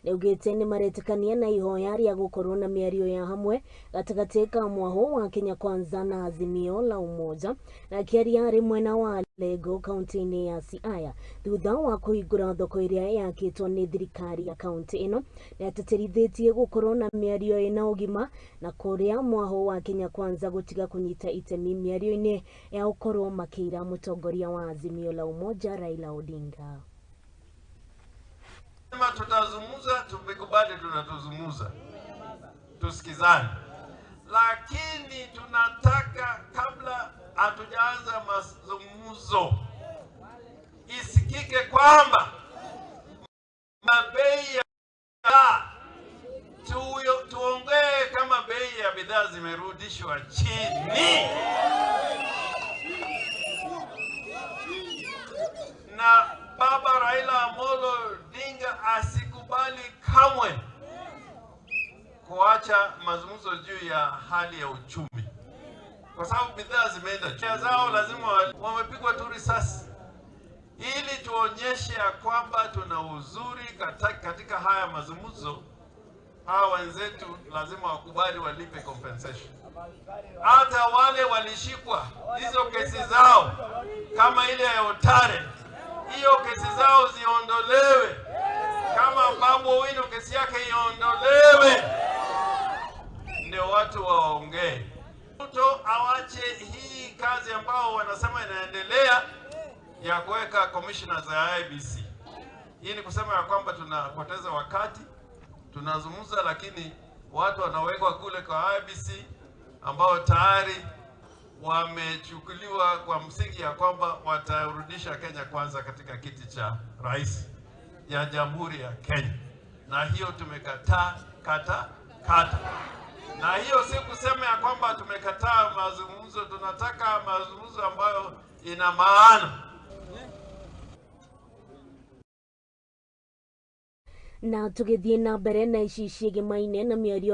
niaugite nimareitikania na ihoya ya gukorwo na miario ya hamwe gatagati ka mwaho wa Kenya Kwanza na Azimio la Umoja na Akiaria ari mwena wa alego kaunti-ini ya Siaya thutha wa kuhingura thoko iria yakiitwo ni thirikari ya kaunti-ino niatitirithitie gukurwo na miario ina ugima na kuuria mwaho wa Kenya Kwanza gutiga kunyita itemi miario-ini ya gukorwo makiira mutongoria wa Azimio la Umoja Raila Odinga. Tutazungumza, tumekubali tunatuzungumza, tusikizane, lakini tunataka kabla hatujaanza mazungumzo isikike kwamba bei ya tuongee kama bei ya bidhaa zimerudishwa chini, na Baba Raila Odinga asikubali kamwe kuacha mazungumzo juu ya hali ya uchumi, kwa sababu bidhaa zimeenda juu zao, lazima wamepigwa tu risasi, ili tuonyeshe ya kwamba tuna uzuri katika haya mazungumzo. Hawa wenzetu lazima wakubali walipe compensation. Hata wale walishikwa hizo kesi zao kama ile ya Otare, hiyo kesi zao ziondolewe. Kama Babu Owino kesi yake iondolewe, ndio watu waongee. Ruto awache hii kazi ambao wanasema inaendelea ya kuweka commissioners ya IBC. Hii ni kusema ya kwamba tunapoteza wakati, tunazungumza, lakini watu wanawekwa kule kwa IBC ambao tayari wamechukuliwa kwa msingi ya kwamba watarudisha Kenya Kwanza katika kiti cha rais ya Jamhuri ya Kenya, na hiyo tumekataa kata. Na hiyo si kusema ya kwamba tumekataa mazungumzo, tunataka mazungumzo ambayo ina maana. Na tugithie na mbere na ici ciĩgiĩ maine na miario